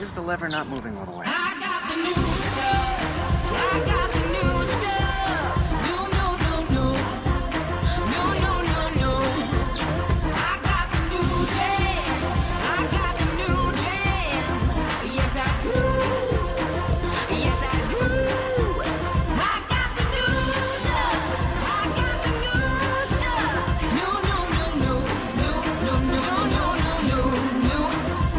is the lever not moving all the way? I got the new stuff. I got the new stuff. No, no, no, no. No, no, no, no. I got the new jam. I got the new jam. Yes, I do. Yes, I do. I got the new stuff. I got the new stuff. No, no, no, no. No, no, no, no, no, no, no.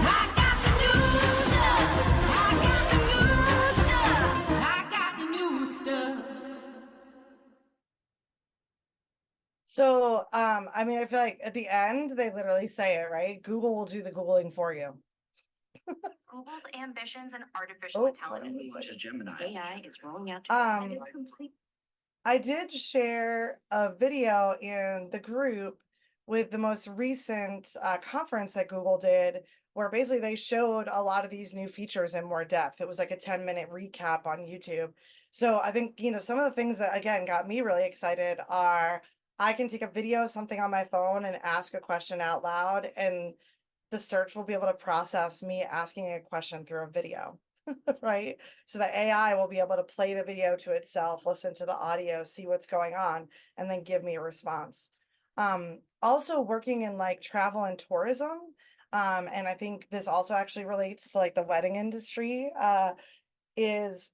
I got the new stuff. I got the new stuff. I got the new stuff. So, I mean, I feel like at the end, they literally say it, right? Google will do the Googling for you. Google's ambitions in artificial Oh, intelligence. Watch a Gemini. AI is rolling out to Um, I did share a video in the group with the most recent conference that Google did, where basically they showed a lot of these new features in more depth. It was like a 10-minute recap on YouTube. So I think, some of the things that, again, got me really excited are I can take a video of something on my phone and ask a question out loud, and the search will be able to process me asking a question through a video. Right? So the AI will be able to play the video to itself, listen to the audio, see what's going on, and then give me a response. Also working in like travel and tourism, and I think this also actually relates to like the wedding industry, is,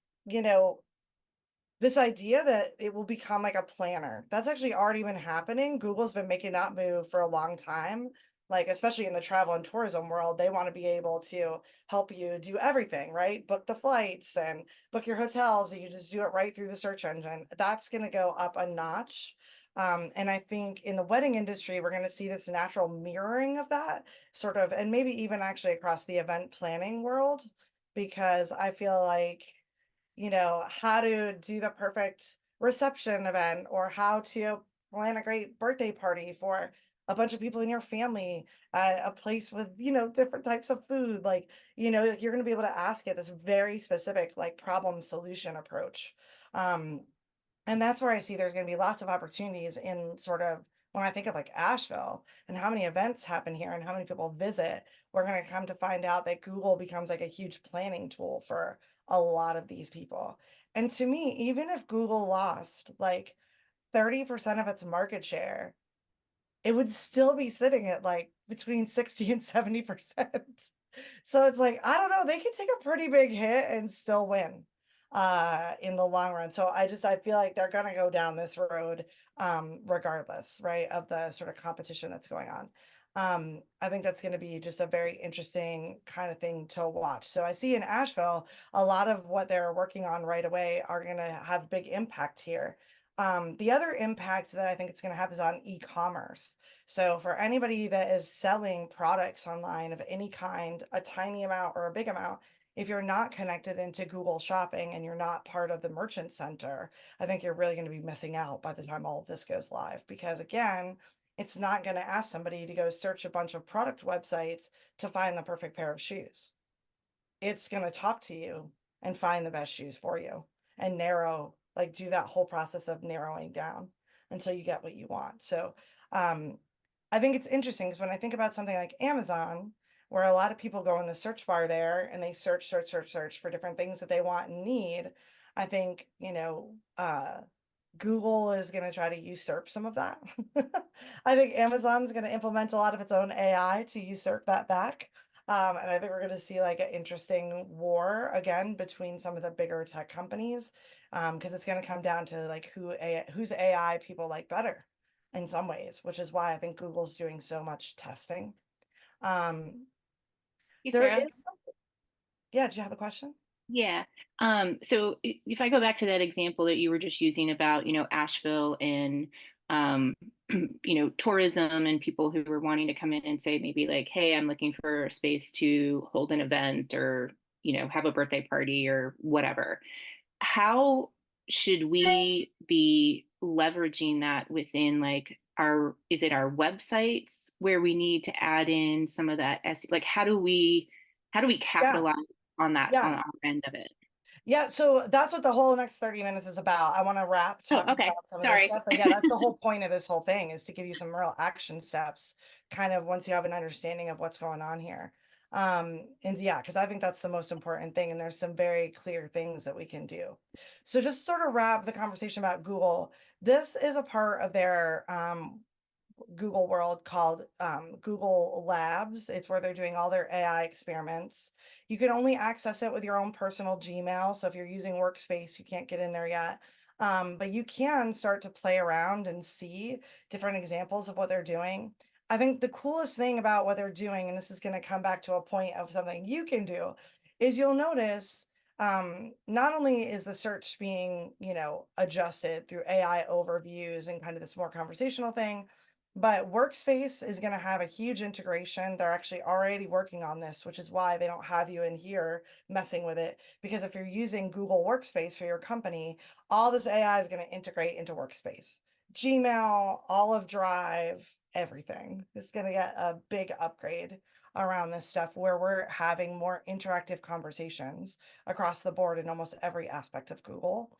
this idea that it will become like a planner. That's actually already been happening. Google's been making that move for a long time. Like, especially in the travel and tourism world, they want to be able to help you do everything, right? Book the flights and book your hotels, and you just do it right through the search engine. That's going to go up a notch. And I think in the wedding industry, we're going to see this natural mirroring of that sort of, and maybe even actually across the event planning world, because I feel like how to do the perfect reception event, or how to plan a great birthday party for a bunch of people in your family, a place with, different types of food. Like, you're going to be able to ask it this very specific, like, problem solution approach. And that's where I see there's going to be lots of opportunities in sort of when I think of like Asheville and how many events happen here and how many people visit, we're going to come to find out that Google becomes like a huge planning tool for a lot of these people. And to me, even if Google lost like 30% of its market share, it would still be sitting at like between 60 and 70%. So it's like, I don't know, they can take a pretty big hit and still win in the long run. So I feel like they're gonna go down this road regardless, right, of the sort of competition that's going on. I think that's going to be just a very interesting kind of thing to watch. So I see in Asheville, a lot of what they're working on right away are going to have big impact here. The other impact that I think it's going to have is on e-commerce. So for anybody that is selling products online of any kind, a tiny amount or a big amount, if you're not connected into Google Shopping and you're not part of the merchant center, I think you're really going to be missing out by the time all of this goes live. Because again, it's not going to ask somebody to go search a bunch of product websites to find the perfect pair of shoes. It's going to talk to you and find the best shoes for you and do that whole process of narrowing down until you get what you want. So I think it's interesting because when I think about something like Amazon, where a lot of people go in the search bar there and they search for different things that they want and need, I think, Google is going to try to usurp some of that. I think Amazon's going to implement a lot of its own AI to usurp that back. And I think we're going to see like an interesting war again between some of the bigger tech companies, because it's going to come down to like whose AI people like better in some ways, which is why I think Google's doing so much testing. Hey, There Sarah. is Yeah, do you have a question? Yeah. So if I go back to that example that you were just using about, Asheville and, um, tourism and people who were wanting to come in and say maybe like, hey, I'm looking for a space to hold an event or, have a birthday party or whatever. How should we be leveraging that within like is it our websites where we need to add in some of that like how do we Yeah, capitalize on that on yeah. our end of it? Yeah, so that's what the whole next 30 minutes is about. I want to wrap Oh, talking okay. about some of this Sorry. stuff. But yeah, that's the whole point of this whole thing, is to give you some real action steps, kind of once you have an understanding of what's going on here. And yeah, because I think that's the most important thing. And there's some very clear things that we can do. So just sort of wrap the conversation about Google. This is a part of their Google world called Google Labs. It's where they're doing all their AI experiments. You can only access it with your own personal Gmail. So if you're using Workspace, you can't get in there yet. But you can start to play around and see different examples of what they're doing. I think the coolest thing about what they're doing, and this is going to come back to a point of something you can do, is you'll notice not only is the search being, adjusted through AI overviews and kind of this more conversational thing, but Workspace is going to have a huge integration. They're actually already working on this, which is why they don't have you in here messing with it. Because if you're using Google Workspace for your company, all this AI is going to integrate into Workspace. Gmail, Olive Drive, everything is going to get a big upgrade around this stuff where we're having more interactive conversations across the board in almost every aspect of Google.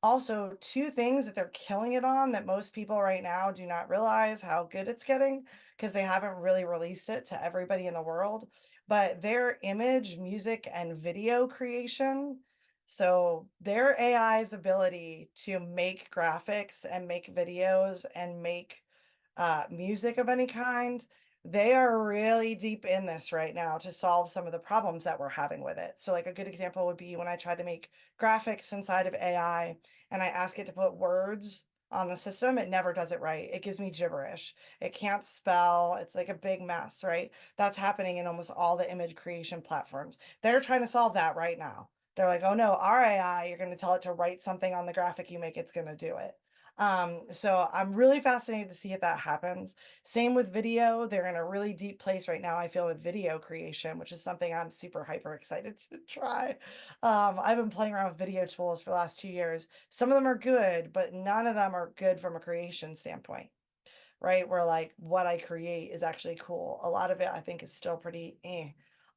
Also, two things that they're killing it on that most people right now do not realize how good it's getting because they haven't really released it to everybody in the world. But their image, music, and video creation. So their AI's ability to make graphics and make videos and make music of any kind, they are really deep in this right now to solve some of the problems that we're having with it. So like a good example would be when I try to make graphics inside of AI and I ask it to put words on the system, it never does it right. It gives me gibberish. It can't spell. It's like a big mess, right? That's happening in almost all the image creation platforms. They're trying to solve that right now. They're like, oh no, our AI, you're going to tell it to write something on the graphic you make, it's going to do it. So I'm really fascinated to see if that happens. Same with video. They're in a really deep place right now, I feel, with video creation, which is something I'm super hyper excited to try. I've been playing around with video tools for the last 2 years. Some of them are good, but none of them are good from a creation standpoint, right? Where like what I create is actually cool. A lot of it I think is still pretty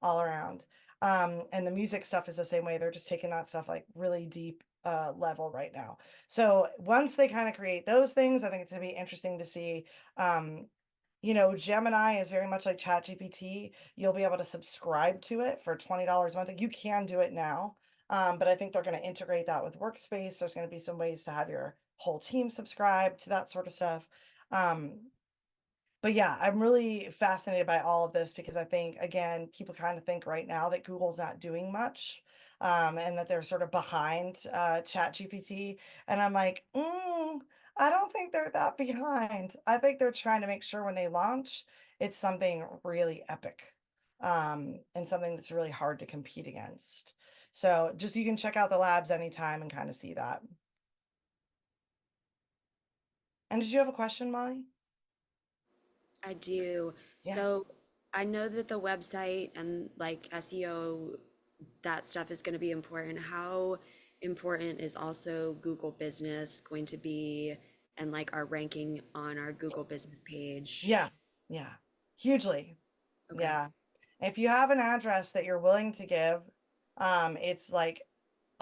all around. And the music stuff is the same way. They're just taking that stuff like really deep level right now. So once they kind of create those things, I think it's gonna be interesting to see. Gemini is very much like ChatGPT. You'll be able to subscribe to it for $20 a month. You can do it now. But I think they're going to integrate that with Workspace. There's going to be some ways to have your whole team subscribe to that sort of stuff. But yeah, I'm really fascinated by all of this because I think, again, people kind of think right now that Google's not doing much, and that they're sort of behind ChatGPT. And I'm like, I don't think they're that behind. I think they're trying to make sure when they launch, it's something really epic, and something that's really hard to compete against. So just you can check out the labs anytime and kind of see that. And did you have a question, Molly? I do. Yeah. So I know that the website and like SEO, that stuff is going to be important. How important is also Google Business going to be and like our ranking on our Google Business page? Yeah. Yeah. Hugely. Okay. Yeah. If you have an address that you're willing to give, it's like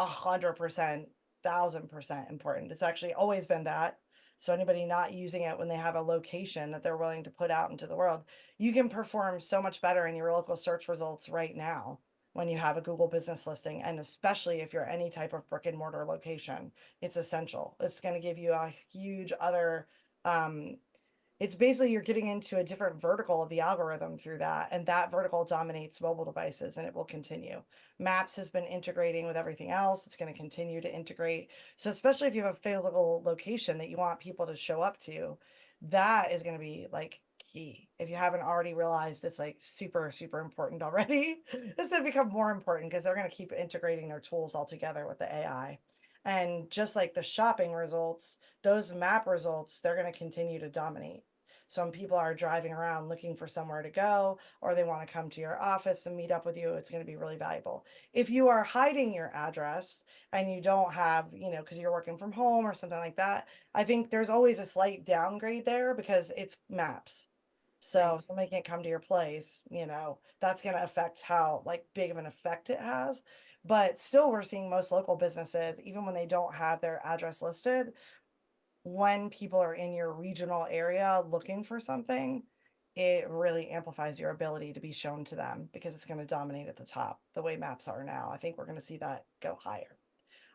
100%, 1000% important. It's actually always been that. So anybody not using it when they have a location that they're willing to put out into the world, you can perform so much better in your local search results right now when you have a Google business listing. And especially if you're any type of brick and mortar location, it's essential. It's going to give you a huge other, it's basically you're getting into a different vertical of the algorithm through that, and that vertical dominates mobile devices, and it will continue. Maps has been integrating with everything else. It's going to continue to integrate. So especially if you have a physical location that you want people to show up to, that is going to be like key. If you haven't already realized, it's like super, super important already. It's going to become more important because they're going to keep integrating their tools all together with the AI. And just like the shopping results, those map results, they're going to continue to dominate. So when people are driving around looking for somewhere to go, or they want to come to your office and meet up with you, it's going to be really valuable. If you are hiding your address and you don't have, because you're working from home or something like that, I think there's always a slight downgrade there because it's maps. So if somebody can't come to your place, that's going to affect how like big of an effect it has. But still, we're seeing most local businesses, even when they don't have their address listed, when people are in your regional area looking for something, it really amplifies your ability to be shown to them because it's going to dominate at the top the way maps are now. I think we're going to see that go higher.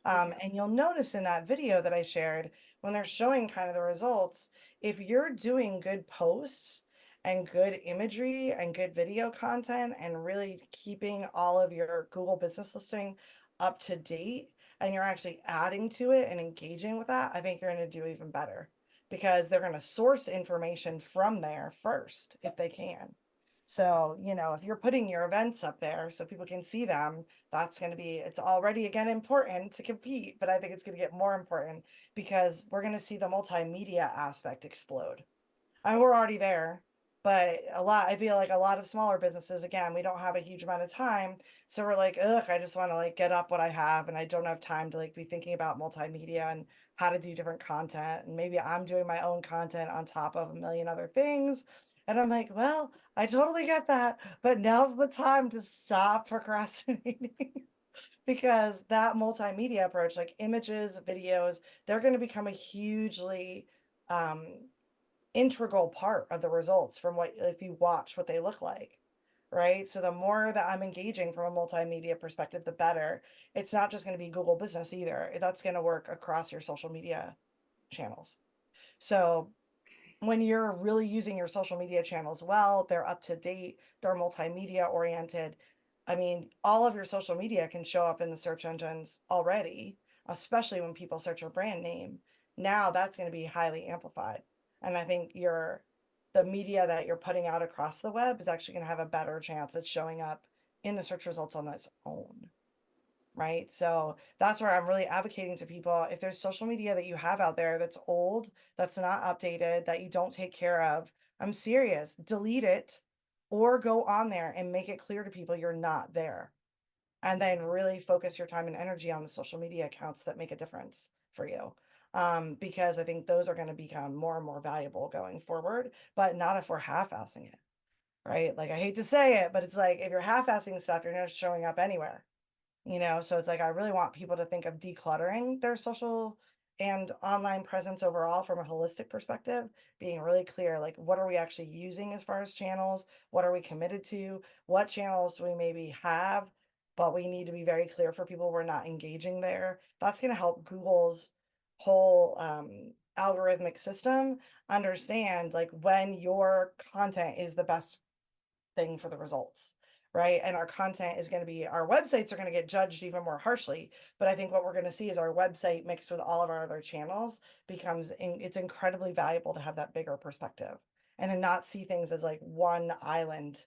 And you'll notice in that video that I shared, when they're showing kind of the results, if you're doing good posts and good imagery and good video content and really keeping all of your Google business listing up to date, and you're actually adding to it and engaging with that, I think you're going to do even better because they're going to source information from there first if they can. So, you know, if you're putting your events up there so people can see them, that's going to be, it's already again important to compete, but I think it's going to get more important because we're going to see the multimedia aspect explode. I mean, we're already there, but I feel like a lot of smaller businesses, again, we don't have a huge amount of time. So we're like, ugh, I just want to like get up what I have and I don't have time to like be thinking about multimedia and how to do different content. And maybe I'm doing my own content on top of a million other things. And I'm like, well, I totally get that, but now's the time to stop procrastinating because that multimedia approach, like images, videos, they're going to become a hugely um, integral part of the results from what if you watch what they look like, right? So the more that I'm engaging from a multimedia perspective, the better. It's not just going to be Google Business either. That's going to work across your social media channels. So when you're really using your social media channels well, they're up to date, they're multimedia oriented. I mean, all of your social media can show up in the search engines already, especially when people search your brand name. Now that's going to be highly amplified. And I think the media that you're putting out across the web is actually going to have a better chance at showing up in the search results on its own. Right. So that's where I'm really advocating to people. If there's social media that you have out there that's old, that's not updated, that you don't take care of, I'm serious, delete it or go on there and make it clear to people you're not there. And then really focus your time and energy on the social media accounts that make a difference for you. Because I think those are going to become more and more valuable going forward, but not if we're half-assing it. Right. Like I hate to say it, but it's like if you're half-assing stuff, you're not showing up anywhere. You know, so it's like I really want people to think of decluttering their social and online presence overall from a holistic perspective, being really clear, like what are we actually using as far as channels? What are we committed to? What channels do we maybe have, but we need to be very clear for people we're not engaging there. That's going to help Google's whole algorithmic system understand like when your content is the best thing for the results, right? And our content is going to be, our websites are going to get judged even more harshly. But I think what we're going to see is our website mixed with all of our other channels it's incredibly valuable to have that bigger perspective and to not see things as like one island.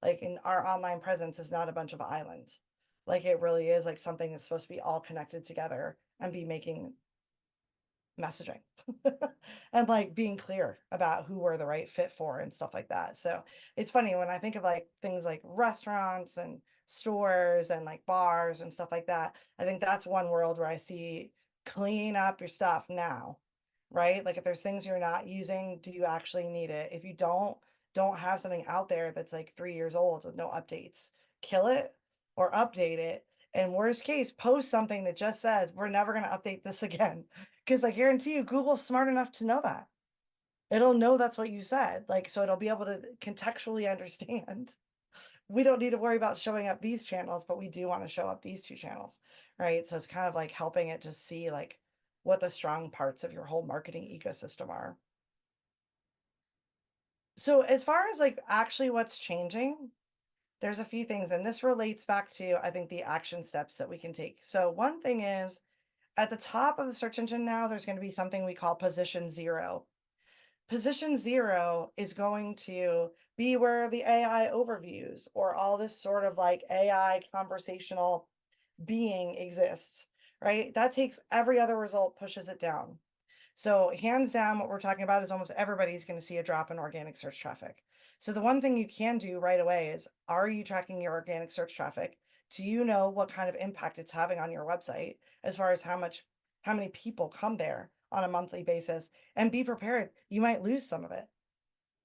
Like in our online presence is not a bunch of islands. Like it really is like something that's supposed to be all connected together and be making messaging and like being clear about who we're the right fit for and stuff like that. So it's funny when I think of like things like restaurants and stores and like bars and stuff like that. I think that's one world where I see clean up your stuff now, right? Like if there's things you're not using, do you actually need it? If you don't have something out there that's like 3 years old with no updates, kill it or update it. And worst case, post something that just says, we're never going to update this again. Because I guarantee you, Google's smart enough to know that. It'll know that's what you said. Like, so it'll be able to contextually understand. We don't need to worry about showing up these channels, but we do want to show up these two channels, right? So it's kind of like helping it to see like what the strong parts of your whole marketing ecosystem are. So as far as like actually what's changing, there's a few things, and this relates back to, I think, the action steps that we can take. So one thing is at the top of the search engine now, there's going to be something we call position 0. Position 0 is going to be where the AI overviews or all this sort of like AI conversational being exists, right? That takes every other result, pushes it down. So hands down, what we're talking about is almost everybody's going to see a drop in organic search traffic. So the one thing you can do right away is, are you tracking your organic search traffic? Do you know what kind of impact it's having on your website as far as how many people come there on a monthly basis? And be prepared, you might lose some of it,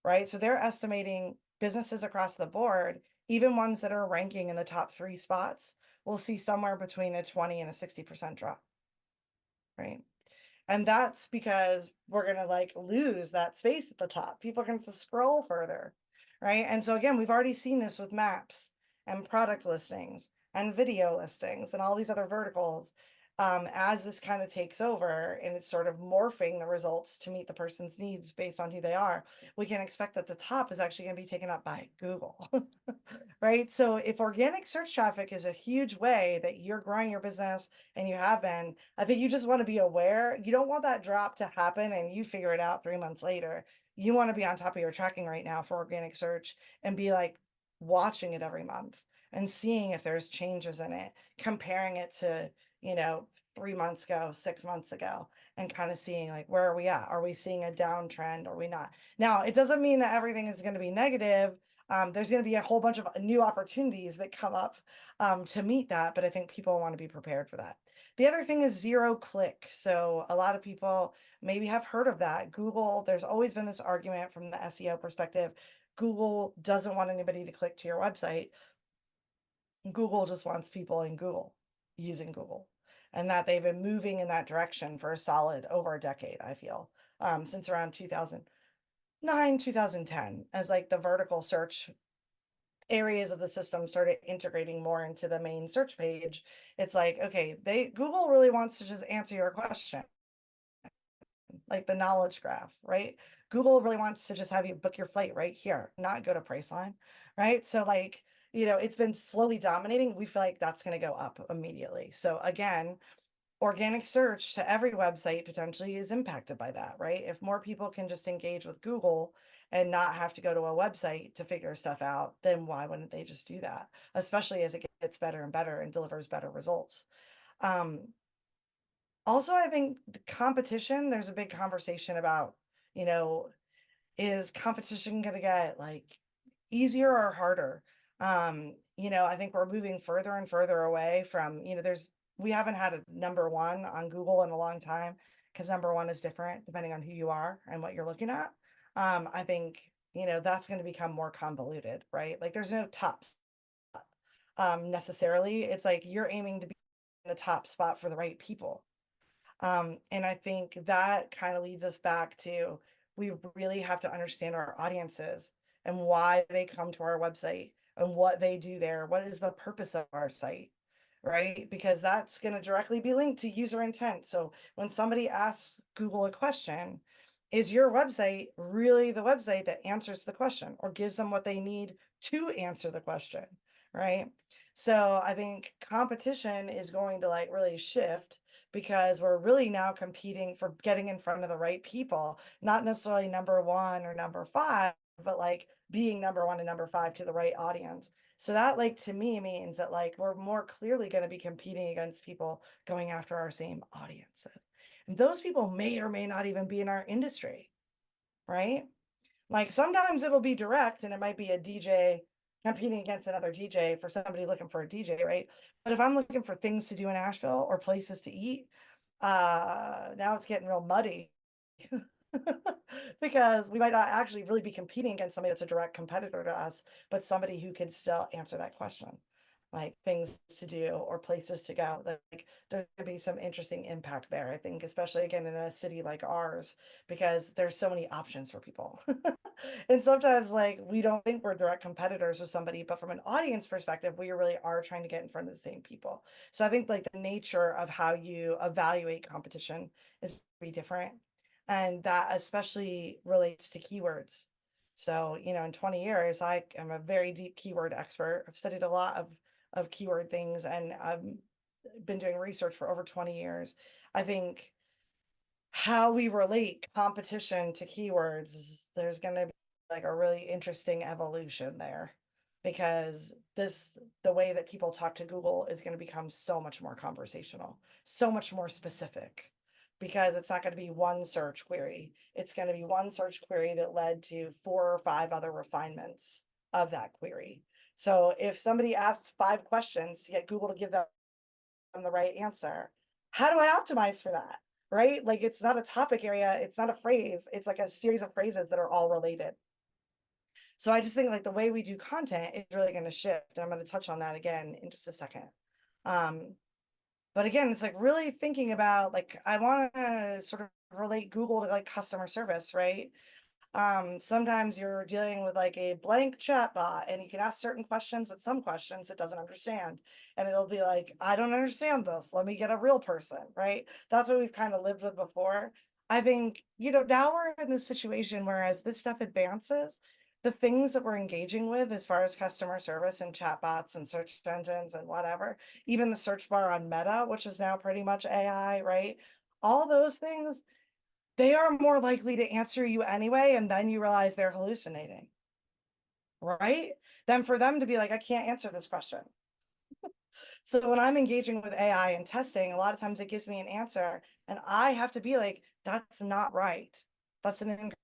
right? So they're estimating businesses across the board, even ones that are ranking in the top 3 spots, will see somewhere between a 20 and a 60% drop, right? And that's because we're going to like lose that space at the top. People are going to scroll further. right? And so again, we've already seen this with maps and product listings and video listings and all these other verticals. As this kind of takes over and it's sort of morphing the results to meet the person's needs based on who they are, we can expect that the top is actually going to be taken up by Google, right? So if organic search traffic is a huge way that you're growing your business and you have been, I think you just want to be aware. You don't want that drop to happen and you figure it out 3 months later. You want to be on top of your tracking right now for organic search and be like watching it every month and seeing if there's changes in it, comparing it to, 3 months ago, 6 months ago, and kind of seeing like, where are we at? Are we seeing a downtrend? Or are we not? Now, it doesn't mean that everything is going to be negative. There's going to be a whole bunch of new opportunities that come up to meet that, but I think people want to be prepared for that. The other thing is zero click. So a lot of people maybe have heard of that. Google, there's always been this argument from the SEO perspective. Google doesn't want anybody to click to your website. Google just wants people in Google using Google, and that they've been moving in that direction for a solid over a decade, I feel, since around 2009, 2010, as like the vertical search areas of the system started integrating more into the main search page. It's like, okay, Google really wants to just answer your question, like the knowledge graph, right? Google really wants to just have you book your flight right here, not go to Priceline, right? So like, it's been slowly dominating. We feel like that's going to go up immediately. So again, organic search to every website potentially is impacted by that, right? If more people can just engage with Google and not have to go to a website to figure stuff out, then why wouldn't they just do that? Especially as it gets better and better and delivers better results. Also, I think the competition, there's a big conversation about, is competition going to get like easier or harder? I think we're moving further and further away from, we haven't had a number one on Google in a long time because number one is different depending on who you are and what you're looking at. I think, that's going to become more convoluted, right? Like there's no top necessarily. It's like you're aiming to be in the top spot for the right people. And I think that kind of leads us back to, we really have to understand our audiences and why they come to our website and what they do there. What is the purpose of our site, right? Because that's going to directly be linked to user intent. So when somebody asks Google a question, is your website really the website that answers the question or gives them what they need to answer the question, right? So I think competition is going to like really shift because we're really now competing for getting in front of the right people, not necessarily number one or number five, but like being number one and number five to the right audience. So that like to me means that like we're more clearly going to be competing against people going after our same audiences. And those people may or may not even be in our industry, right? Like sometimes it'll be direct and it might be a DJ competing against another DJ for somebody looking for a DJ, right? But if I'm looking for things to do in Asheville or places to eat, now it's getting real muddy because we might not actually really be competing against somebody that's a direct competitor to us, but somebody who can still answer that question, like things to do or places to go. Like there could be some interesting impact there, I think, especially again in a city like ours, because there's so many options for people. And sometimes like we don't think we're direct competitors with somebody, but from an audience perspective, we really are trying to get in front of the same people. So I think like the nature of how you evaluate competition is very different. And that especially relates to keywords. So, in 20 years, I am a very deep keyword expert. I've studied a lot of keyword things and I've been doing research for over 20 years. I think how we relate competition to keywords, there's going to be like a really interesting evolution there because the way that people talk to Google is going to become so much more conversational, so much more specific because it's not going to be one search query. It's going to be one search query that led to 4 or 5 other refinements of that query. So if somebody asks 5 questions to get Google to give them the right answer, how do I optimize for that? Right? Like it's not a topic area, it's not a phrase, it's like a series of phrases that are all related. So I just think like the way we do content is really going to shift. And I'm going to touch on that again in just a second. But again, it's like really thinking about like I want to sort of relate Google to like customer service, right? Sometimes you're dealing with like a blank chat bot and you can ask certain questions, but some questions it doesn't understand. And it'll be like, I don't understand this. Let me get a real person, right? That's what we've kind of lived with before. I think, now we're in this situation where as this stuff advances, the things that we're engaging with as far as customer service and chatbots and search engines and whatever, even the search bar on Meta, which is now pretty much AI, right? All those things, they are more likely to answer you anyway, and then you realize they're hallucinating, right? Than for them to be like, I can't answer this question. So when I'm engaging with AI and testing, a lot of times it gives me an answer, and I have to be like, that's not right. That's an incorrect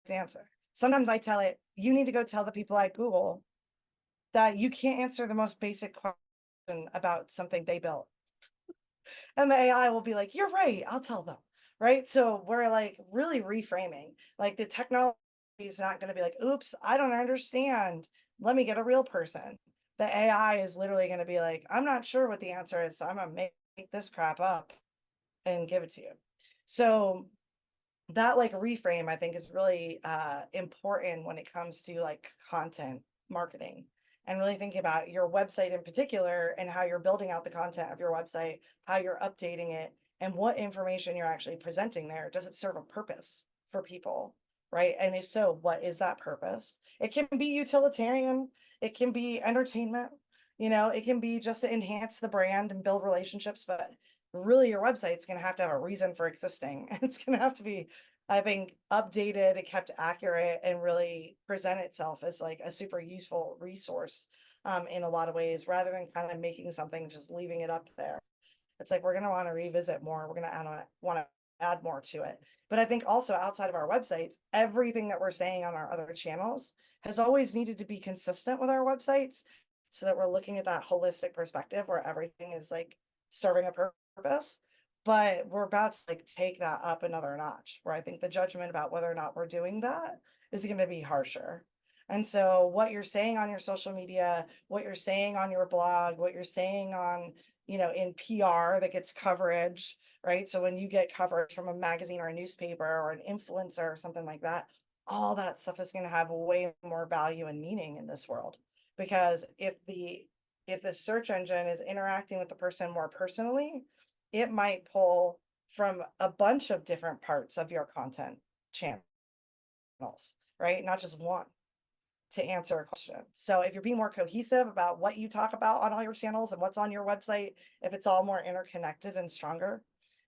answer. Sometimes I tell it, you need to go tell the people at Google that you can't answer the most basic question about something they built. And the AI will be like, you're right, I'll tell them. Right. So we're like really reframing. Like the technology is not going to be like, oops, I don't understand. Let me get a real person. The AI is literally going to be like, I'm not sure what the answer is. So I'm going to make this crap up and give it to you. So that like reframe, I think, is really important when it comes to like content marketing and really thinking about your website in particular and how you're building out the content of your website, how you're updating it, and what information you're actually presenting there. Does it serve a purpose for people? Right. And if so, what is that purpose? It can be utilitarian, it can be entertainment, it can be just to enhance the brand and build relationships, but really your website's going to have a reason for existing. It's going to have to be, I think, updated, kept accurate, and really present itself as like a super useful resource in a lot of ways, rather than kind of making something, just leaving it up there. It's like we're going to want to revisit more. We're going to want to add more to it. But I think also outside of our websites, everything that we're saying on our other channels has always needed to be consistent with our websites, so that we're looking at that holistic perspective where everything is like serving a purpose. But we're about to like take that up another notch, where I think the judgment about whether or not we're doing that is going to be harsher. And so what you're saying on your social media, what you're saying on your blog, what you're saying on, in PR that gets coverage, right? So when you get coverage from a magazine or a newspaper or an influencer or something like that, all that stuff is going to have way more value and meaning in this world. Because if the search engine is interacting with the person more personally, it might pull from a bunch of different parts of your content channels, right? Not just one, to answer a question. So if you're being more cohesive about what you talk about on all your channels and what's on your website, if it's all more interconnected and stronger,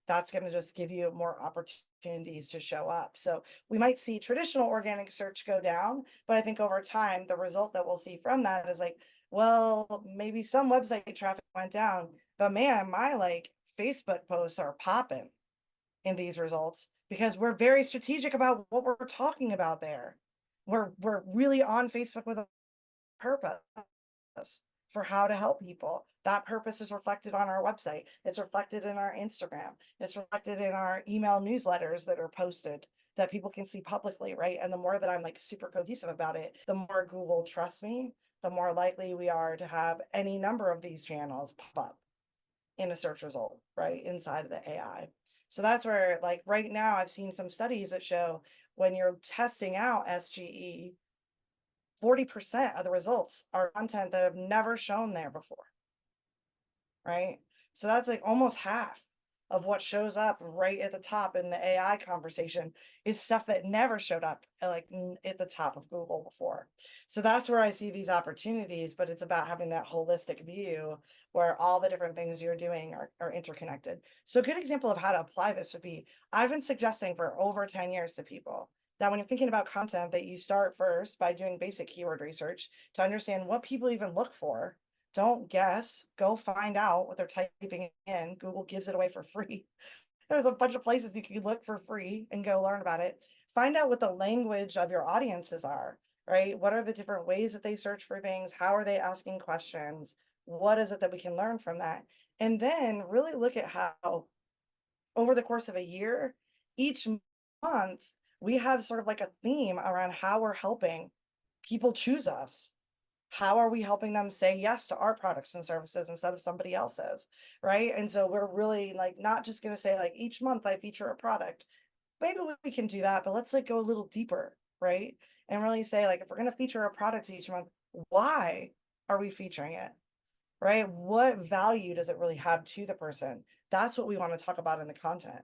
that's going to just give you more opportunities to show up. So we might see traditional organic search go down, but I think over time, the result that we'll see from that is like, well, maybe some website traffic went down, but man, my like Facebook posts are popping in these results because we're very strategic about what we're talking about there. We're really on Facebook with a purpose for how to help people. That purpose is reflected on our website. It's reflected in our Instagram. It's reflected in our email newsletters that are posted that people can see publicly, right? And the more that I'm like super cohesive about it, the more Google trusts me, the more likely we are to have any number of these channels pop up in a search result, right? Inside of the AI. So that's where, like, right now, I've seen some studies that show when you're testing out SGE, 40% of the results are content that have never shown there before, right? So that's like almost half of what shows up right at the top in the AI conversation is stuff that never showed up at the top of Google before. So that's where I see these opportunities, but it's about having that holistic view where all the different things you're doing are interconnected. So a good example of how to apply this would be, I've been suggesting for over 10 years to people that when you're thinking about content, that you start first by doing basic keyword research to understand what people even look for. Don't guess, go find out what they're typing in. Google gives it away for free. There's a bunch of places you can look for free and go learn about it. Find out what the language of your audiences are, right? What are the different ways that they search for things? How are they asking questions? What is it that we can learn from that? And then really look at how over the course of a year, each month, we have sort of like a theme around how we're helping people choose us. How are we helping them say yes to our products and services instead of somebody else's, right? And so we're really like not just going to say like each month I feature a product. maybe we can do that, but let's like go a little deeper, right? And really say, like, if we're going to feature a product each month, why are we featuring it? Right? What value does it really have to the person? That's what we want to talk about in the content.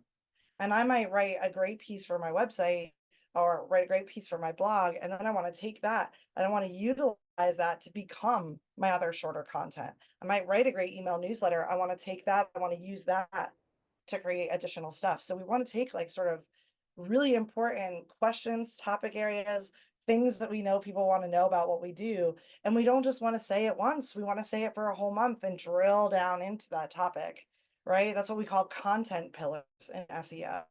And I might write a great piece for my website or write a great piece for my blog. And then I want to take that and I want to utilize that to become my other shorter content. I might write a great email newsletter. I want to take that, I want to use that to create additional stuff. So we want to take like sort of really important questions, topic areas, things that we know people want to know about what we do. And we don't just want to say it once, we want to say it for a whole month and drill down into that topic, right? That's what we call content pillars in SEO,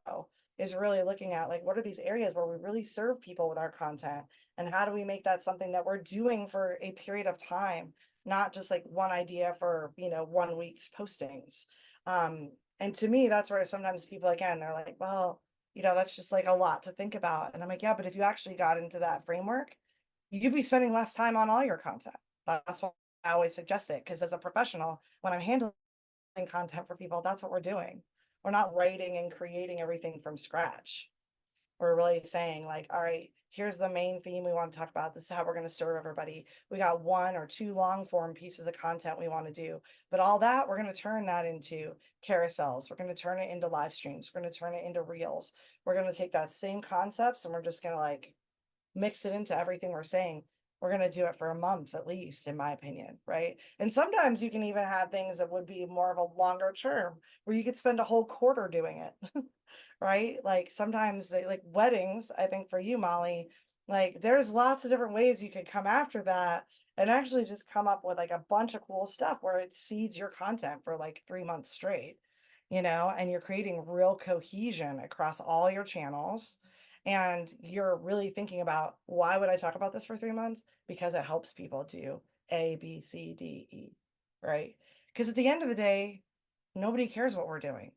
is really looking at like, what are these areas where we really serve people with our content? And how do we make that something that we're doing for a period of time, not just like one idea for, 1 week's postings. And to me, that's where sometimes people, again, they're like, well, that's just like a lot to think about. And I'm like, yeah, but if you actually got into that framework, you'd be spending less time on all your content. That's why I always suggest it. Because as a professional, when I'm handling content for people, that's what we're doing. We're not writing and creating everything from scratch. We're really saying, like, all right, here's the main theme we want to talk about. This is how we're going to serve everybody. We got 1 or 2 long form pieces of content we want to do, but all that, we're going to turn that into carousels. We're going to turn it into live streams. We're going to turn it into reels. We're going to take that same concepts and we're just going to like mix it into everything we're saying. We're going to do it for a month at least, in my opinion, right? And sometimes you can even have things that would be more of a longer term where you could spend a whole quarter doing it. Right? Like sometimes they like weddings, I think for you, Molly, like there's lots of different ways you could come after that and actually just come up with like a bunch of cool stuff where it seeds your content for like 3 months straight, and you're creating real cohesion across all your channels. And you're really thinking about, why would I talk about this for 3 months? Because it helps people do A, B, C, D, E, right? Because at the end of the day, nobody cares what we're doing.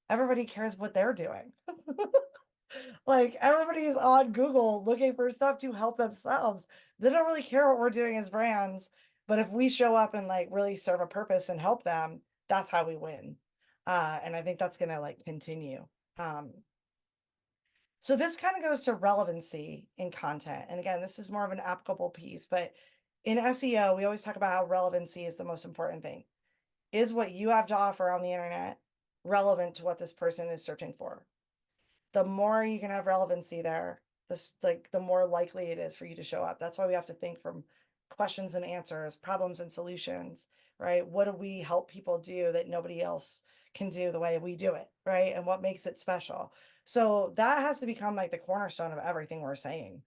Everybody cares what they're doing. Like everybody's on Google looking for stuff to help themselves. They don't really care what we're doing as brands, but if we show up and like really serve a purpose and help them, that's how we win. And I think that's gonna like continue. Um, so this kind of goes to relevancy in content. And again, this is more of an applicable piece, but in SEO, we always talk about how relevancy is the most important thing. Is what you have to offer on the internet relevant to what this person is searching for? The more you can have relevancy there, the more likely it is for you to show up. That's why we have to think from questions and answers, problems and solutions, right? What do we help people do that nobody else can do the way we do it, right? And what makes it special? So that has to become like the cornerstone of everything we're saying.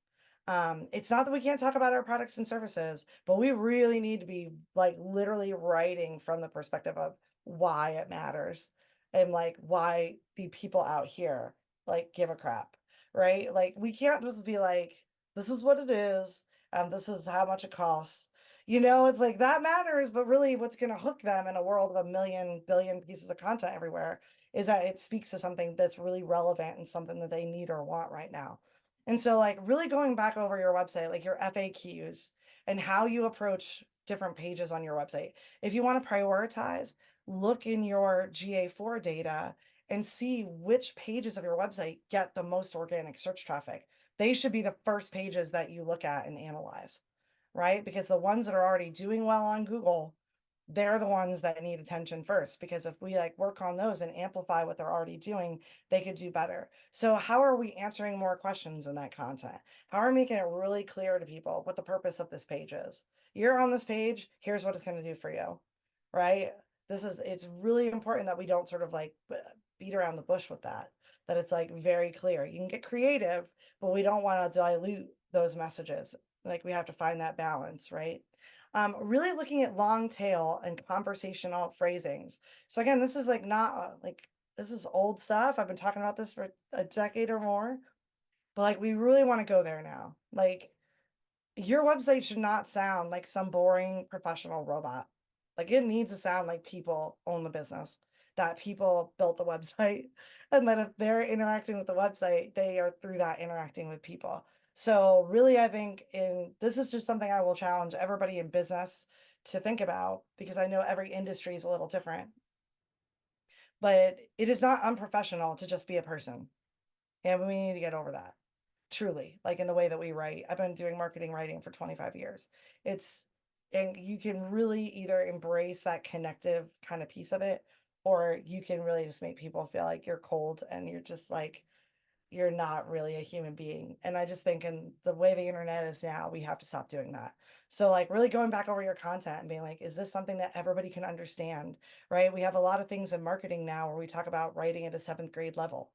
It's not that we can't talk about our products and services, but we really need to be like literally writing from the perspective of why it matters and like why the people out here like give a crap, right? Like we can't just be like, this is what it is, and this is how much it costs. It's like that matters, but really what's going to hook them in a world of a million billion pieces of content everywhere is that it speaks to something that's really relevant and something that they need or want right now. And so like really going back over your website, like your FAQs and how you approach different pages on your website. If you want to prioritize, look in your GA4 data and see which pages of your website get the most organic search traffic. They should be the first pages that you look at and analyze, right? Because the ones that are already doing well on Google, they're the ones that need attention first. Because if we like work on those and amplify what they're already doing, they could do better. So how are we answering more questions in that content? How are we making it really clear to people what the purpose of this page is? You're on this page, here's what it's going to do for you, right? It's really important that we don't sort of like beat around the bush with that it's like very clear. You can get creative, but we don't want to dilute those messages. Like we have to find that balance, right? Really looking at long tail and conversational phrasings. So again, this is like not like, this is old stuff. I've been talking about this for a decade or more, but like we really want to go there now. Like your website should not sound like some boring professional robot. Like it needs to sound like people own the business, that people built the website, and that if they're interacting with the website, they are through that interacting with people. So really, I think this is just something I will challenge everybody in business to think about, because I know every industry is a little different. but it is not unprofessional to just be a person. And we need to get over that. Truly, like in the way that we write. I've been doing marketing writing for 25 years. It's, and you can really either embrace that connective kind of piece of it, or you can really just make people feel like you're cold and you're just like, you're not really a human being. And I just think in the way the internet is now, we have to stop doing that. So like really going back over your content and being like, is this something that everybody can understand? Right? We have a lot of things in marketing now where we talk about writing at a 7th grade level.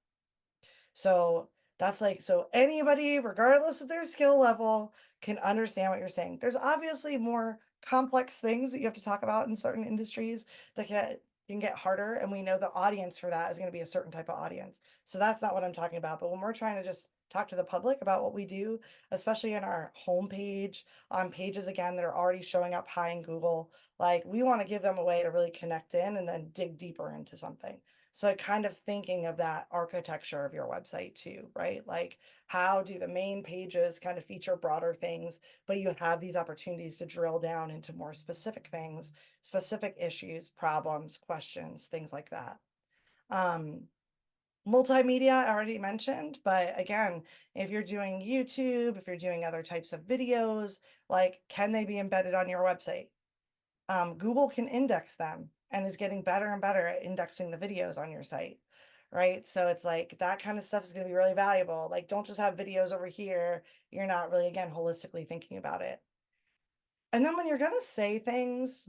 So that's like, so anybody, regardless of their skill level, can understand what you're saying. There's obviously more complex things that you have to talk about in certain industries that can get harder. And we know the audience for that is going to be a certain type of audience. So that's not what I'm talking about. But when we're trying to just talk to the public about what we do, especially in our homepage, on pages again that are already showing up high in Google, like we want to give them a way to really connect in and then dig deeper into something. So I kind of thinking of that architecture of your website too, right? Like how do the main pages kind of feature broader things, but you have these opportunities to drill down into more specific things, specific issues, problems, questions, things like that. Um, Multimedia, I already mentioned, but again, if you're doing YouTube, if you're doing other types of videos, like can they be embedded on your website? Google can index them and is getting better and better at indexing the videos on your site, right? So it's like that kind of stuff is going to be really valuable. Like, don't just have videos over here. You're not really, again, holistically thinking about it. And then when you're going to say things,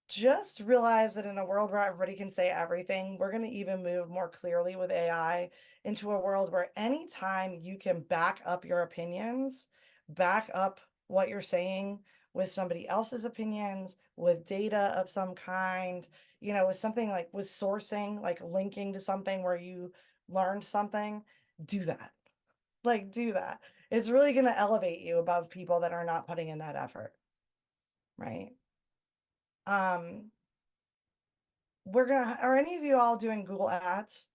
just realize that in a world where everybody can say everything, we're going to even move more clearly with AI into a world where anytime you can back up your opinions, back up what you're saying with somebody else's opinions, with data of some kind, you know, with something like with sourcing, like linking to something where you learned something, do that. Like, do that. It's really going to elevate you above people that are not putting in that effort, right? Um, are any of you all doing Google Ads?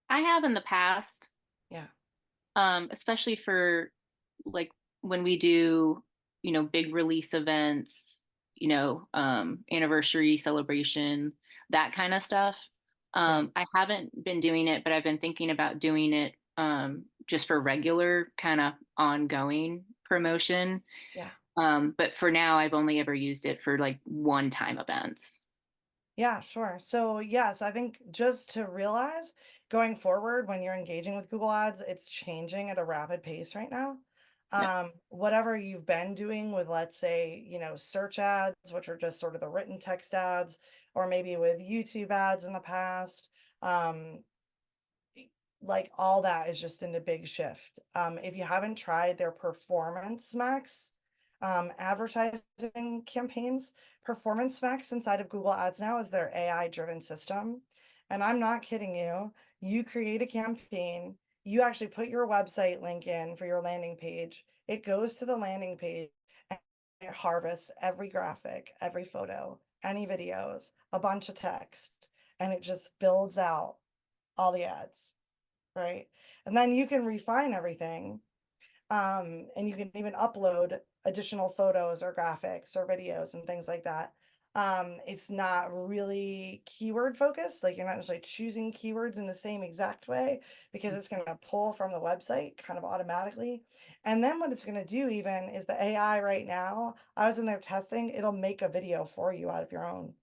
I have in the past, Yeah. especially for like when we do, big release events, anniversary celebration, that kind of stuff. Yeah. I haven't been doing it, but I've been thinking about doing it just for regular kind of ongoing promotion. Yeah. But for now, I've only ever used it for like one-time events. Yeah, sure. So yeah, so I think just to realize going forward when you're engaging with Google Ads, it's changing at a rapid pace right now. Yep. Whatever you've been doing with, let's say, you know, search ads, which are just sort of the written text ads, or maybe with YouTube ads in the past, um, like all that is just in a big shift. If you haven't tried their Performance Max advertising campaigns, Performance Max inside of Google Ads now is their AI driven system. And I'm not kidding you. You create a campaign, you actually put your website link in for your landing page. It goes to the landing page and it harvests every graphic, every photo, any videos, a bunch of text, and it just builds out all the ads, right? And then you can refine everything. And you can even upload additional photos or graphics or videos and things like that. It's not really keyword focused, like you're not necessarily choosing keywords in the same exact way because it's going to pull from the website kind of automatically. And then what it's going to do even is the AI right now, I was in there testing, it'll make a video for you out of your own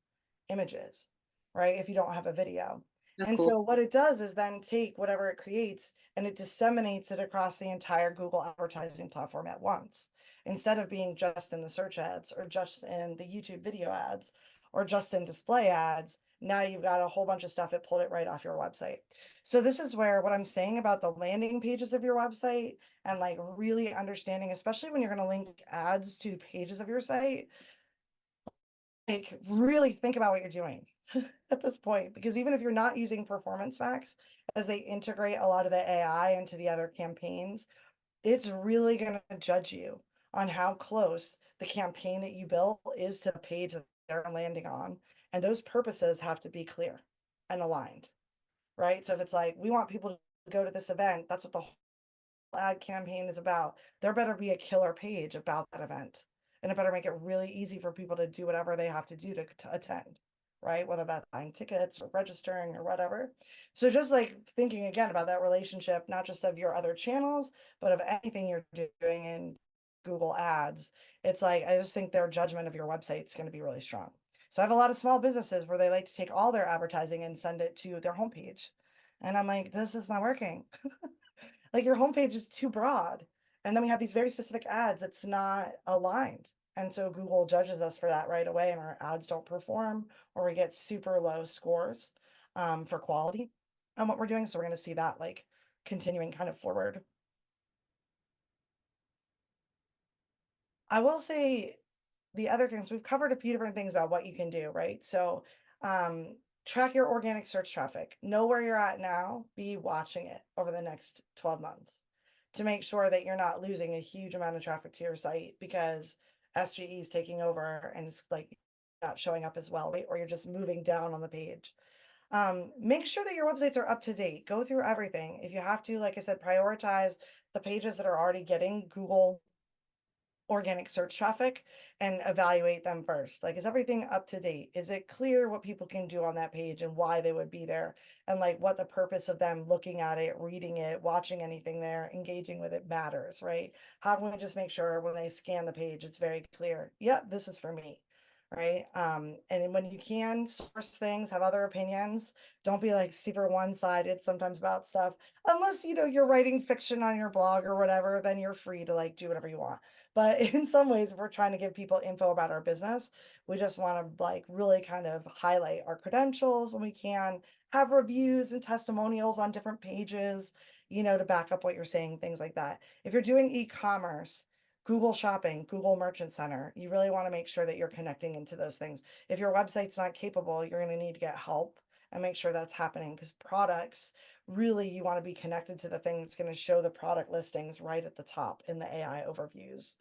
images, right? If you don't have a video. That's And cool. so what it does is then take whatever it creates and it disseminates it across the entire Google advertising platform at once, instead of being just in the search ads or just in the YouTube video ads or just in display ads. Now you've got a whole bunch of stuff. It pulled it right off your website. So this is where what I'm saying about the landing pages of your website and like really understanding, especially when you're going to link ads to pages of your site, like really think about what you're doing at this point, because even if you're not using Performance Max, as they integrate a lot of the AI into the other campaigns, it's really going to judge you on how close the campaign that you built is to the page that they're landing on. And those purposes have to be clear and aligned, right? So if it's like, we want people to go to this event, that's what the whole ad campaign is about. There better be a killer page about that event. And it better make it really easy for people to do whatever they have to do to attend. right? Whether that's buying tickets or registering or whatever. So just like thinking again about that relationship, not just of your other channels, but of anything you're doing in Google Ads, it's like I just think their judgment of your website is going to be really strong. So I have a lot of small businesses where they like to take all their advertising and send it to their homepage. And I'm like, this is not working. Like your homepage is too broad. And then we have these very specific ads. It's not aligned. And so Google judges us for that right away, and our ads don't perform, or we get super low scores for quality on what we're doing. So we're going to see that like continuing kind of forward. I will say the other things we've covered a few different things about what you can do, right? So um, track your organic search traffic, know where you're at now, be watching it over the next 12 months to make sure that you're not losing a huge amount of traffic to your site because SGE is taking over and it's like not showing up as well, right? Or you're just moving down on the page. Make sure that your websites are up to date. Go through everything. If you have to, like I said, prioritize the pages that are already getting Google organic search traffic and evaluate them first. Like, is everything up to date? Is it clear what people can do on that page and why they would be there? And like what the purpose of them looking at it, reading it, watching anything there, engaging with it matters, right? How can we just make sure when they scan the page, it's very clear, yep, this is for me. Right. And when you can source things, have other opinions, don't be like super one-sided sometimes about stuff. Unless, you know, you're writing fiction on your blog or whatever, then you're free to like do whatever you want. But in some ways, if we're trying to give people info about our business, we just want to like really kind of highlight our credentials when we can, have reviews and testimonials on different pages, you know, to back up what you're saying, things like that. If you're doing e-commerce, Google Shopping, Google Merchant Center, you really want to make sure that you're connecting into those things. If your website's not capable, you're going to need to get help and make sure that's happening because products, really, you want to be connected to the thing that's going to show the product listings right at the top in the AI overviews.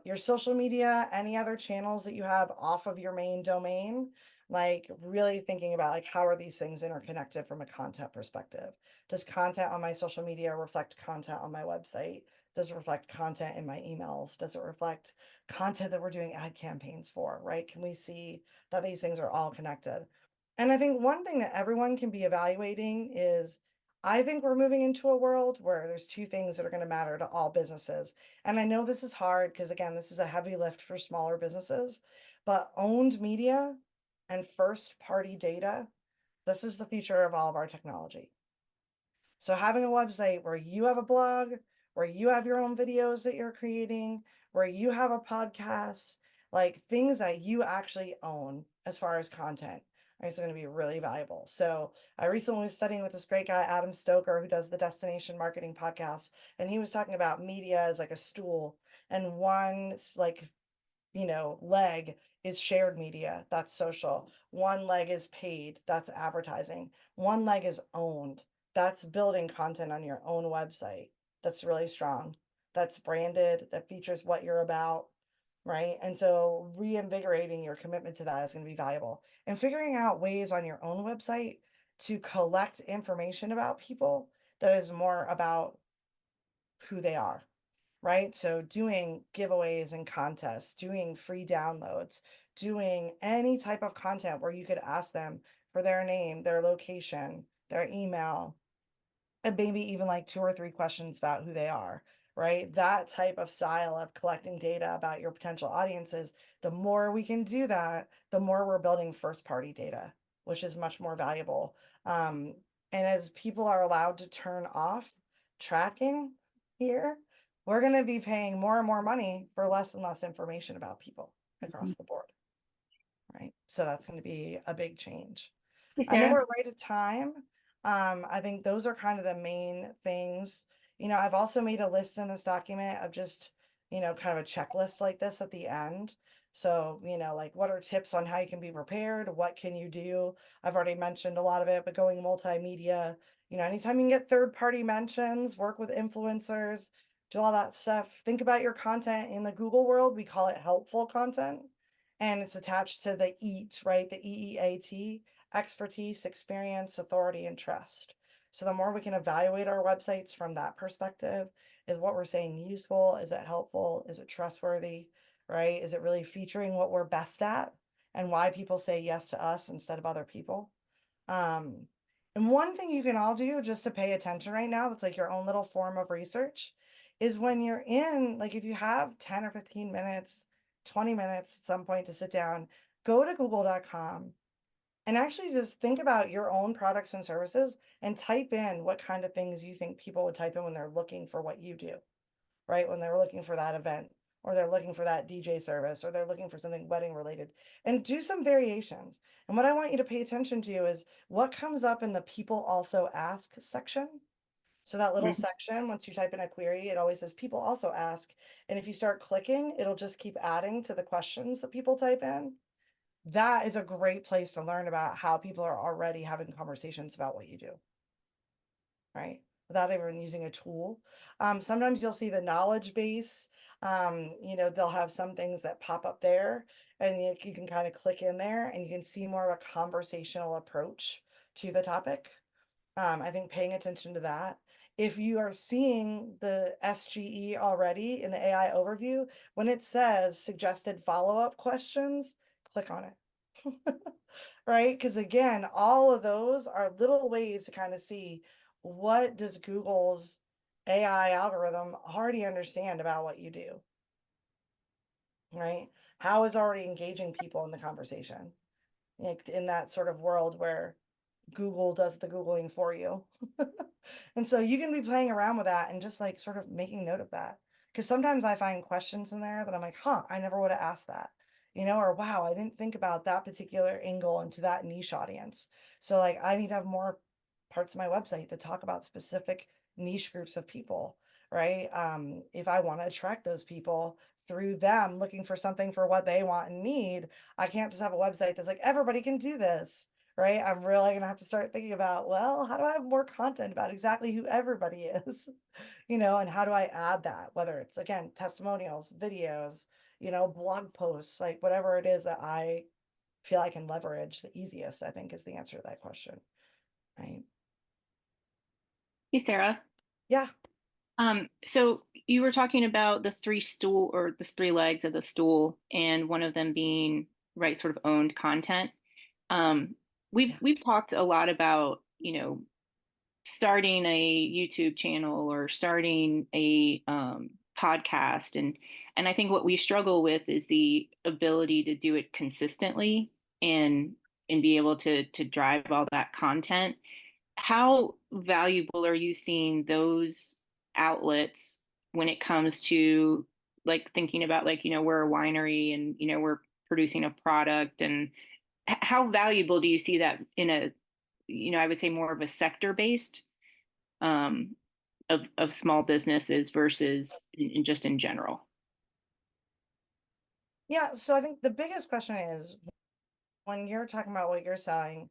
Your social media, any other channels that you have off of your main domain, like really thinking about like how are these things interconnected from a content perspective? Does content on my social media reflect content on my website? Does it reflect content in my emails? Does it reflect content that we're doing ad campaigns for, right? Can we see that these things are all connected? And I think one thing that everyone can be evaluating is I think we're moving into a world where there's two things that are going to matter to all businesses. And I know this is hard because, again, this is a heavy lift for smaller businesses, but owned media and first party data, this is the future of all of our technology. So having a website where you have a blog, where you have your own videos that you're creating, where you have a podcast, like things that you actually own as far as content is going to be really valuable. So I recently was studying with this great guy, Adam Stoker, who does the Destination Marketing podcast, and he was talking about media as like a stool, and one like, you know, leg is shared media, that's social. One leg is paid, that's advertising. One leg is owned, that's building content on your own website. That's really strong. That's branded, that features what you're about, right? And so reinvigorating your commitment to that is going to be valuable. And figuring out ways on your own website to collect information about people that is more about who they are, right? So doing giveaways and contests, doing free downloads, doing any type of content where you could ask them for their name, their location, their email, and maybe even like 2 or 3 questions about who they are, right? That type of style of collecting data about your potential audiences, the more we can do that, the more we're building first party data, which is much more valuable. And as people are allowed to turn off tracking here, we're going to be paying more and more money for less and less information about people across the board, right? So that's going to be a big change. Hey, I know Sarah. we're right at time. I think those are kind of the main things. You know, I've also made a list in this document of just, you know, kind of a checklist like this at the end. So, you know, like what are tips on how you can be prepared? What can you do? I've already mentioned a lot of it, but going multimedia, you know, anytime you can get third-party mentions, work with influencers, do all that stuff. Think about your content in the Google world. We call it helpful content. And it's attached to the EAT, right? The EEAT, expertise, experience, authority, and trust. So the more we can evaluate our websites from that perspective, is what we're saying useful? Is it helpful? Is it trustworthy? Right? Is it really featuring what we're best at? and why people say yes to us instead of other people. Um, and one thing you can all do just to pay attention right now, that's like your own little form of research, is when you're in, like if you have 10 or 15 minutes, 20 minutes at some point to sit down, go to google.com and actually just think about your own products and services and type in what kind of things you think people would type in when they're looking for what you do, right? When they're looking for that event, or they're looking for that DJ service, or they're looking for something wedding related, and do some variations. And what I want you to pay attention to is what comes up in the people also ask section. So that little Mhm. section, once you type in a query, it always says people also ask. And if you start clicking, it'll just keep adding to the questions that people type in. That is a great place to learn about how people are already having conversations about what you do, right? Without even using a tool. Sometimes you'll see the knowledge base. They'll have some things that pop up there, and you can kind of click in there and you can see more of a conversational approach to the topic. I think paying attention to that. If you are seeing the SGE already in the AI overview, when it says suggested follow-up questions, click on it. Right? Because again, all of those are little ways to kind of see what does Google's AI algorithm already understand about what you do, right? How is already engaging people in the conversation, like in that sort of world where Google does the Googling for you. And so you can be playing around with that and just like sort of making note of that. Because sometimes I find questions in there that I'm like, huh, I never would have asked that, or wow, I didn't think about that particular angle into that niche audience. So like I need to have more parts of my website to talk about specific niche groups of people, right? If I want to attract those people through them looking for something for what they want and need, I can't just have a website that's like everybody can do this, right? I'm really gonna have to start thinking about, well, how do I have more content about exactly who everybody is, and how do I add that? Whether it's again testimonials, videos, blog posts, like whatever it is that I feel I can leverage the easiest, I think is the answer to that question, right? Hey, Sarah. Yeah. So you were talking about the three stool or the three legs of the stool, and one of them being right sort of owned content. Um, we've Yeah. we've talked a lot about, starting a YouTube channel or starting a podcast, and I think what we struggle with is the ability to do it consistently and be able to drive all that content. How valuable are you seeing those outlets when it comes to like thinking about like, we're a winery and, we're producing a product, and how valuable do you see that in a, I would say more of a sector based um, of small businesses versus just in general? Yeah. So I think the biggest question is when you're talking about what you're selling,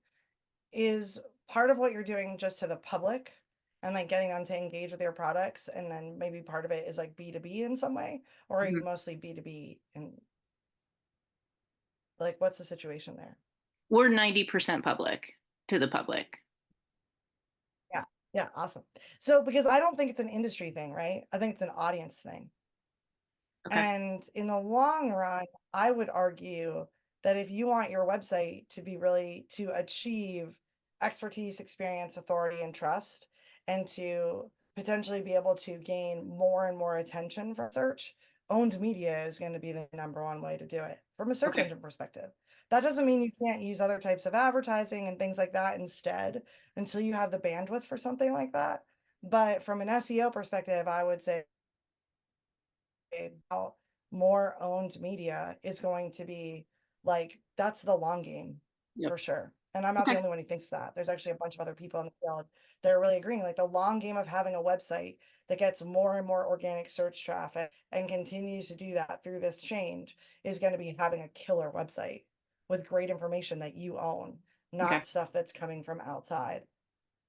is part of what you're doing just to the public and like getting them to engage with your products, and then maybe part of it is like B2B in some way, or are you Mhm. mostly B2B, and like what's the situation there? We're 90% public to the public. Yeah. Yeah, awesome. So because I don't think it's an industry thing, right? I think it's an audience thing. Okay. And in the long run, I would argue that if you want your website to be really to achieve expertise, experience, authority, and trust, and to potentially be able to gain more and more attention from search, owned media is going to be the number one way to do it from a search Okay. engine perspective. That doesn't mean you can't use other types of advertising and things like that instead until you have the bandwidth for something like that. But from an SEO perspective, I would say about more owned media is going to be like that's the long game Yep. for sure. And I'm not the Okay. only one who thinks that. There's actually a bunch of other people in the field that are really agreeing. Like the long game of having a website that gets more and more organic search traffic and continues to do that through this change is going to be having a killer website with great information that you own, Okay. not stuff that's coming from outside.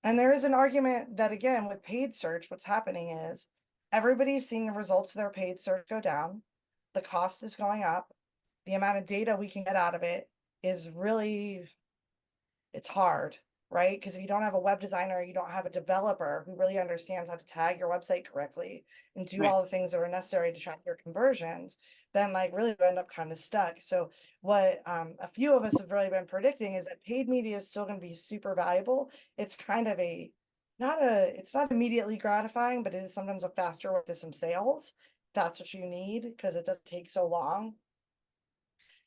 And there is an argument that, again, with paid search, what's happening is everybody's seeing the results of their paid search go down. The cost is going up. The amount of data we can get out of it is really, it's hard. right? Because if you don't have a web designer, you don't have a developer who really understands how to tag your website correctly and do Right. all the things that are necessary to track your conversions, then like really you end up kind of stuck. So what a few of us have really been predicting is that paid media is still going to be super valuable. It's kind of it's not immediately gratifying, but it is sometimes a faster way to some sales. That's what you need because it doesn't take so long,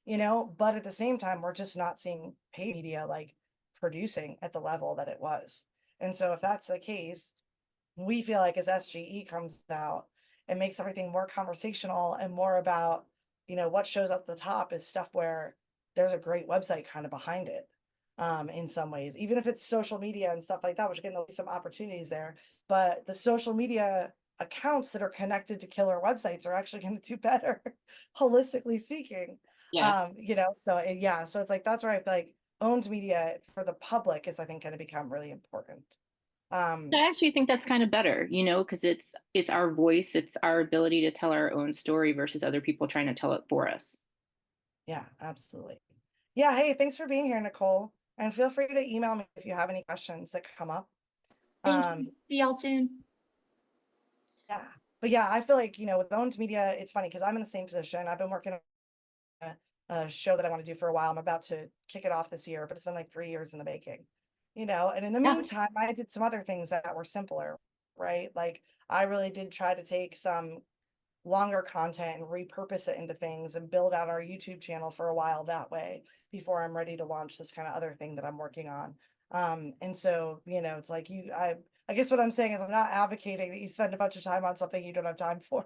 but at the same time, we're just not seeing paid media like producing at the level that it was. And so if that's the case, we feel like as SGE comes out and makes everything more conversational and more about, what shows up the top is stuff where there's a great website kind of behind it. In some ways, even if it's social media and stuff like that, which again, there'll be some opportunities there, but the social media accounts that are connected to killer websites are actually going to do better, holistically speaking. Yeah. Yeah, so it's like that's where I feel like owned media for the public is I think going to become really important. Um, I actually think that's kind of better, because it's our voice, it's our ability to tell our own story versus other people trying to tell it for us. yeah, absolutely. Yeah, hey, thanks for being here, Nicole. And feel free to email me if you have any questions that come up. Thank Um, you. See y'all soon. yeah, but yeah, I feel like, with owned media, it's funny because I'm in the same position. I've been working on a show that I want to do for a while. I'm about to kick it off this year, but it's been like 3 years in the making, and in the Yeah. meantime, I did some other things that were simpler, right? Like I really did try to take some longer content and repurpose it into things and build out our YouTube channel for a while that way before I'm ready to launch this kind of other thing that I'm working on. And so, it's like I guess what I'm saying is I'm not advocating that you spend a bunch of time on something you don't have time for.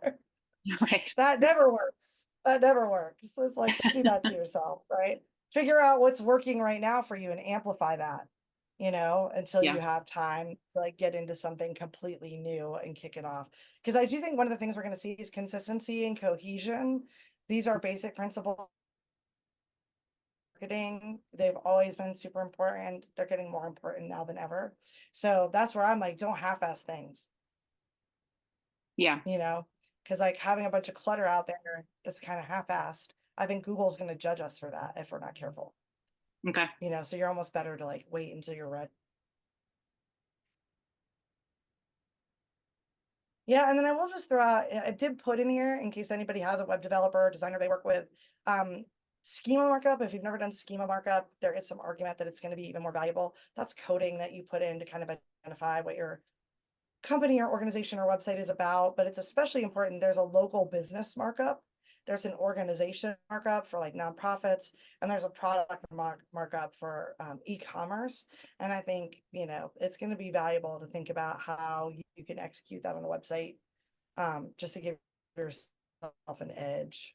Right. That never works. That never works. It's like, don't do that to yourself, right? Figure out what's working right now for you and amplify that, until Yeah. you have time to like get into something completely new and kick it off. Because I do think one of the things we're going to see is consistency and cohesion. These are basic principles of marketing. They've always been super important. They're getting more important now than ever. So that's where I'm like, don't half-ass things, Yeah. because like having a bunch of clutter out there that's kind of half-assed, I think Google's going to judge us for that if we're not careful. Okay. So you're almost better to like wait until you're ready. Yeah, and then I will just throw out, I did put in here in case anybody has a web developer or designer they work with, schema markup. If you've never done schema markup, there is some argument that it's going to be even more valuable. That's coding that you put in to kind of identify what your company or organization or website is about, but it's especially important. There's a local business markup. There's an organization markup for like nonprofits, and there's a product markup for e-commerce. And I think, it's going to be valuable to think about how you can execute that on a website, just to give yourself an edge.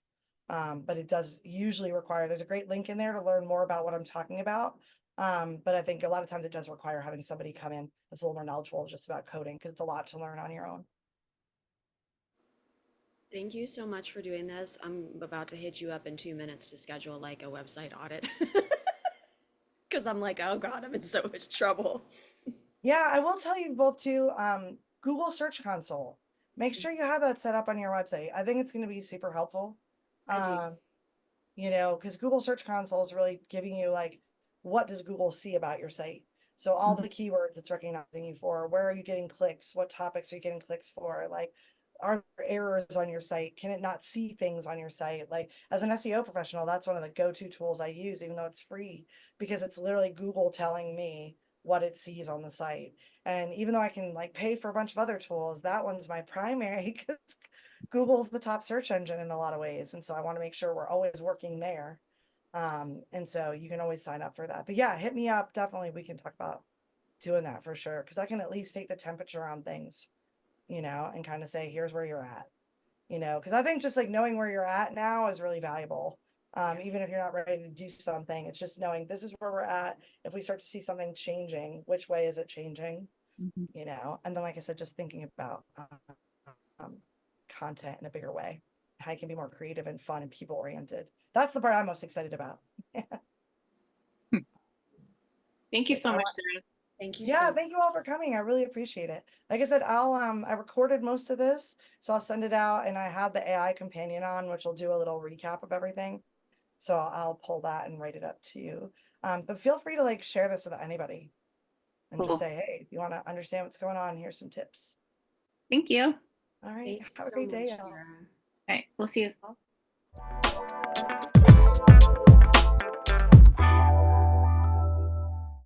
But it does usually require, there's a great link in there to learn more about what I'm talking about. But I think a lot of times it does require having somebody come in that's a little more knowledgeable just about coding because it's a lot to learn on your own. Thank you so much for doing this. I'm about to hit you up in 2 minutes to schedule like a website audit. Because I'm like, oh God, I'm in so much trouble. Yeah, I will tell you both too, Google Search Console. Make sure you have that set up on your website. I think it's going to be super helpful. I do. Um, because Google Search Console is really giving you like, what does Google see about your site? So all the keywords it's recognizing you for, where are you getting clicks? What topics are you getting clicks for? Like, are there errors on your site? Can it not see things on your site? Like as an SEO professional, that's one of the go-to tools I use, even though it's free, because it's literally Google telling me what it sees on the site. And even though I can like pay for a bunch of other tools, that one's my primary because Google's the top search engine in a lot of ways. And so I want to make sure we're always working there. And so you can always sign up for that. But yeah, hit me up. Definitely we can talk about doing that for sure. Cause I can at least take the temperature on things, and kind of say, here's where you're at, cause I think just like knowing where you're at now is really valuable. Even if you're not ready to do something, it's just knowing this is where we're at. If we start to see something changing, which way is it changing? Mhm. And then, like I said, just thinking about um, content in a bigger way, how you can be more creative and fun and people oriented. That's the part I'm most excited about. Thank you So so I much, want, Sarah. Thank you yeah, so thank you all for coming. I really appreciate it. Like I said, I recorded most of this, so I'll send it out, and I have the AI companion on, which will do a little recap of everything. So I'll pull that and write it up to you. But feel free to like share this with anybody. and Cool. just say, hey, if you want to understand what's going on, here's some tips. Thank you. All All right. Thank you Have a so great day. much, y'all. Sarah. right, we'll see you.